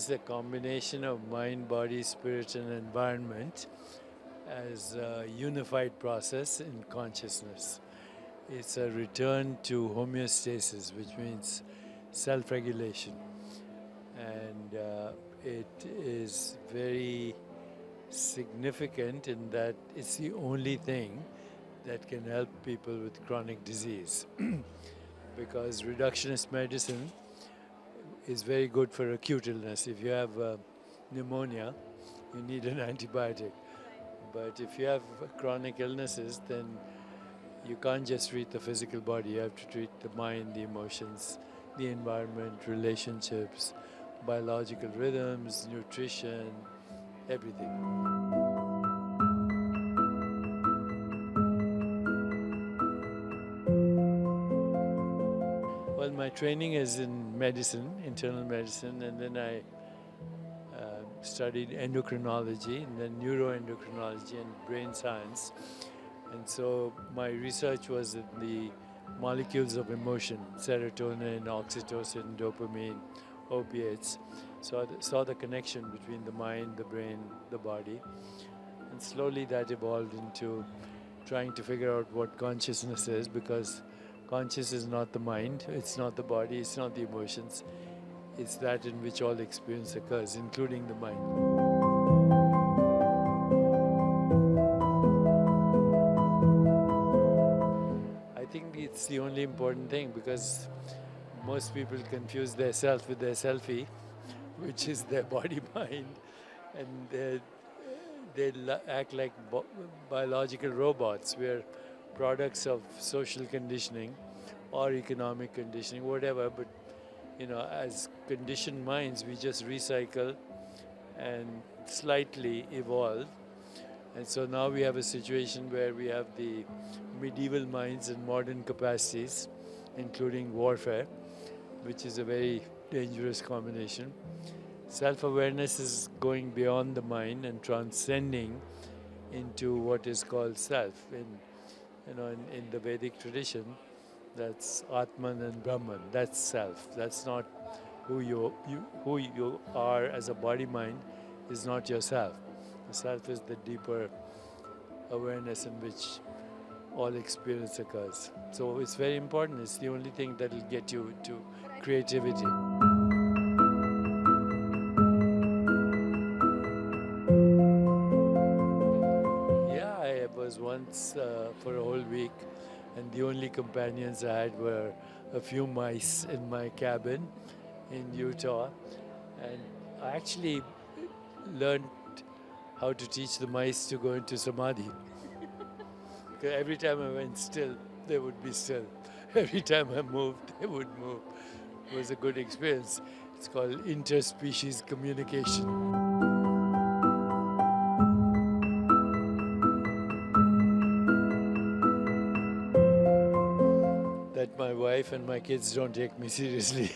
is a combination of mind, body, spirit, and environment as a unified process in consciousness. It's a return to homeostasis, which means self-regulation. And it is very significant in that it's the only thing that can help people with chronic disease. Because reductionist medicine is very good for acute illness. If you have pneumonia, you need an antibiotic. But if you have chronic illnesses, then you can't just treat the physical body. You have to treat the mind, the emotions, the environment, relationships, biological rhythms, nutrition, everything. Well, my training is in medicine, internal medicine, and then I studied endocrinology and then neuroendocrinology and brain science. And so my research was in the molecules of emotion, serotonin, oxytocin, dopamine, opiates. So I saw the connection between the mind, the brain, the body. And slowly that evolved into trying to figure out what consciousness is, because conscious is not the mind, it's not the body, it's not the emotions. It's that in which all experience occurs, including the mind. I think it's the only important thing, because most people confuse their self with their selfie, which is their body-mind, and they act like biological robots. We're products of social conditioning or economic conditioning, whatever, but as conditioned minds, we just recycle and slightly evolve. And so now we have a situation where we have the medieval minds and modern capacities, including warfare, which is a very dangerous combination. Self-awareness is going beyond the mind and transcending into what is called self. In the Vedic tradition, that's Atman and Brahman. That's self. That's not who you are as a body-mind. Is not yourself. The self is the deeper awareness in which all experience occurs. So it's very important. It's the only thing that will get you to creativity. Yeah, I was once for a whole week, and the only companions I had were a few mice in my cabin in Utah. And I actually learned how to teach the mice to go into samadhi. Because every time I went still, they would be still. Every time I moved, they would move. It was a good experience. It's called interspecies communication. That my wife and my kids don't take me seriously.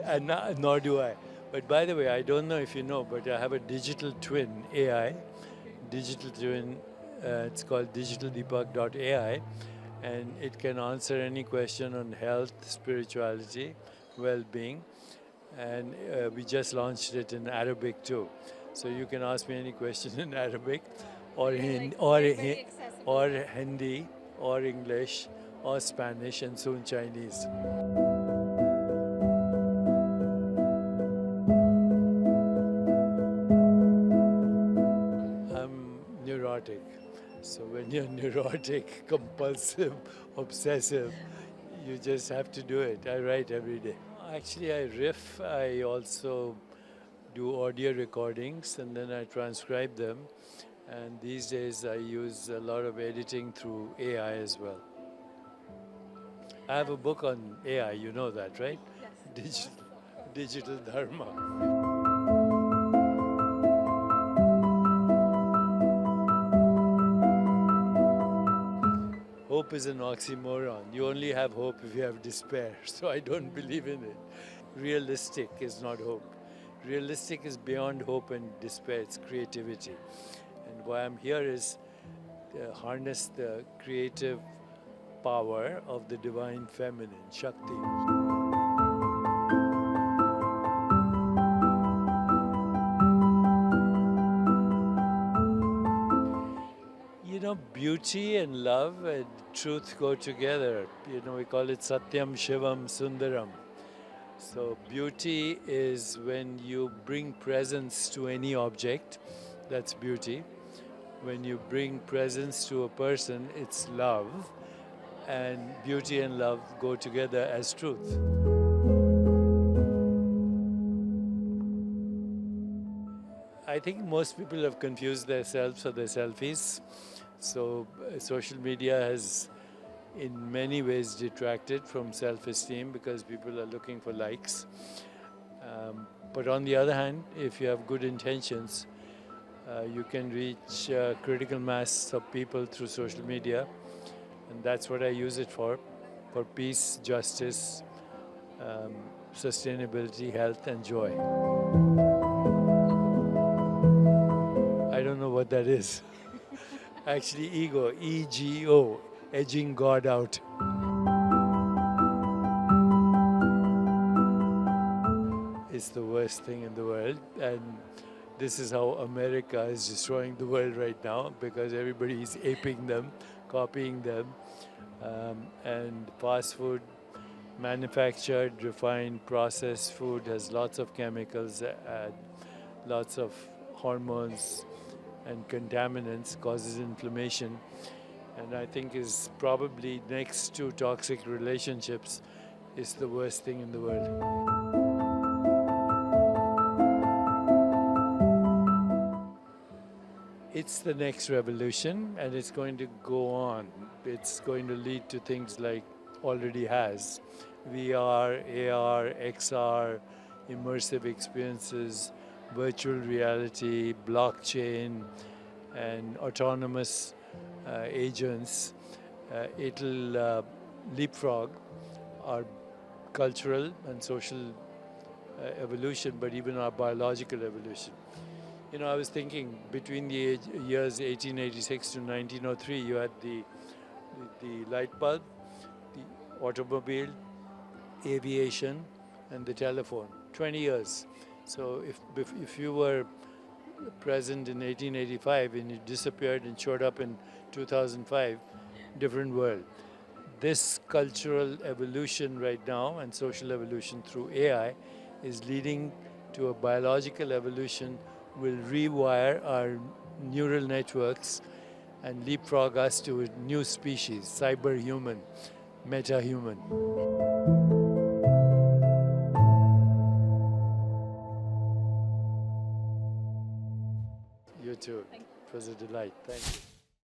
And nor do I. But by the way, I don't know if you know, but I have a digital twin, AI. Digital twin, it's called digitaldeepak.ai, and it can answer any question on health, spirituality, well-being. And we just launched it in Arabic too. So you can ask me any question in Arabic or Hindi or English or Spanish and soon Chinese. I'm neurotic. So when you're neurotic, compulsive, obsessive, you just have to do it. I write every day. Actually, I riff. I also do audio recordings and then I transcribe them. And these days I use a lot of editing through AI as well. I have a book on AI, you know that, right? Yes. Digital Dharma. Hope is an oxymoron. You only have hope if you have despair, so I don't believe in it. Realistic is not hope. Realistic is beyond hope and despair, it's creativity. And why I'm here is to harness the creative power of the divine feminine, Shakti. beauty and love and truth go together. You know, we call it Satyam Shivam Sundaram. So beauty is when you bring presence to any object, that's beauty. When you bring presence to a person, it's love. And beauty and love go together as truth. I think most people have confused themselves for their selfies. So social media has in many ways detracted from self-esteem because people are looking for likes. But on the other hand, if you have good intentions, you can reach critical mass of people through social media. And that's what I use it for peace, justice, sustainability, health, and joy. I don't know what that is. Actually, ego, E-G-O, edging God out. It's the worst thing in the world, and this is how America is destroying the world right now because everybody is aping them, copying them, and fast food, manufactured, refined, processed food has lots of chemicals, lots of hormones and contaminants, causes inflammation, and I think is probably next to toxic relationships is the worst thing in the world. It's the next revolution and it's going to go on. It's going to lead to things like already has. VR, AR, XR, immersive experiences, virtual reality, blockchain, and autonomous agents. It'll leapfrog our cultural and social evolution, but even our biological evolution. You know, I was thinking between the years 1886 to 1903, you had the light bulb, the automobile, aviation, and the telephone. 20 years. So if you were present in 1885 and you disappeared and showed up in 2005, different world. This cultural evolution right now and social evolution through AI is leading to a biological evolution will rewire our neural networks and leapfrog us to a new species, cyber-human, meta-human. You too. It was a delight. Thank you.